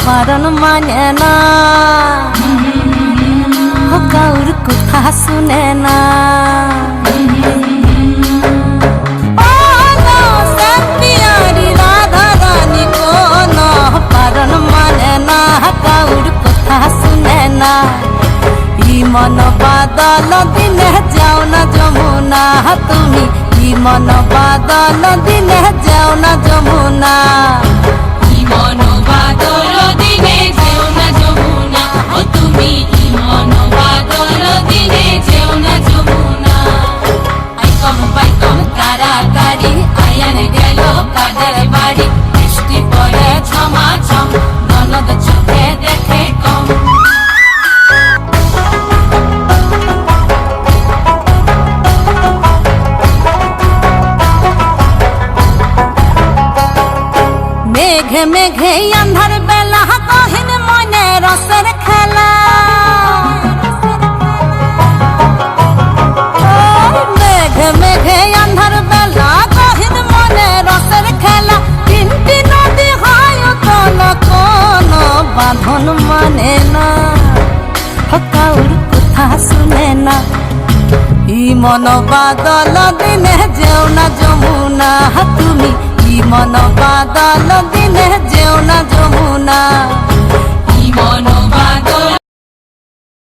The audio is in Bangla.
বারণ মানে না, কাউর কথা শুনে না। রাধারানী কোন বারণ মানে না, কাউর কথা শুনে না। ই মন বাদল দিনে যাও না যমুনা, তুমি ই মন বাদল দিনে যাও না যমুনা। মন বাদল দিনে যেও না যমুনা, ও তুমি মন বাদল দিনে যেও না যমুনা। বাইকম তাড়াতাড়ি আয়ান গেল কাদের বাড়ি, বৃষ্টি পড়ে ছমাছম ননদ চোখে দেখে কম। মেঘে মেঘে আন্ধার বেলা কহিন মনে রসের খেলা, মেঘে মেঘে আন্ধার বেলা কহিন মনে রসের খেলা। তিনটি নদী হয় তল কোন বাঁধন মানে না, কাউর কথা শুনে না। ই মন বাদল দিনে যেও না যমুনা, তুমি মন বাদল দিনে যেও না যমুনা। মন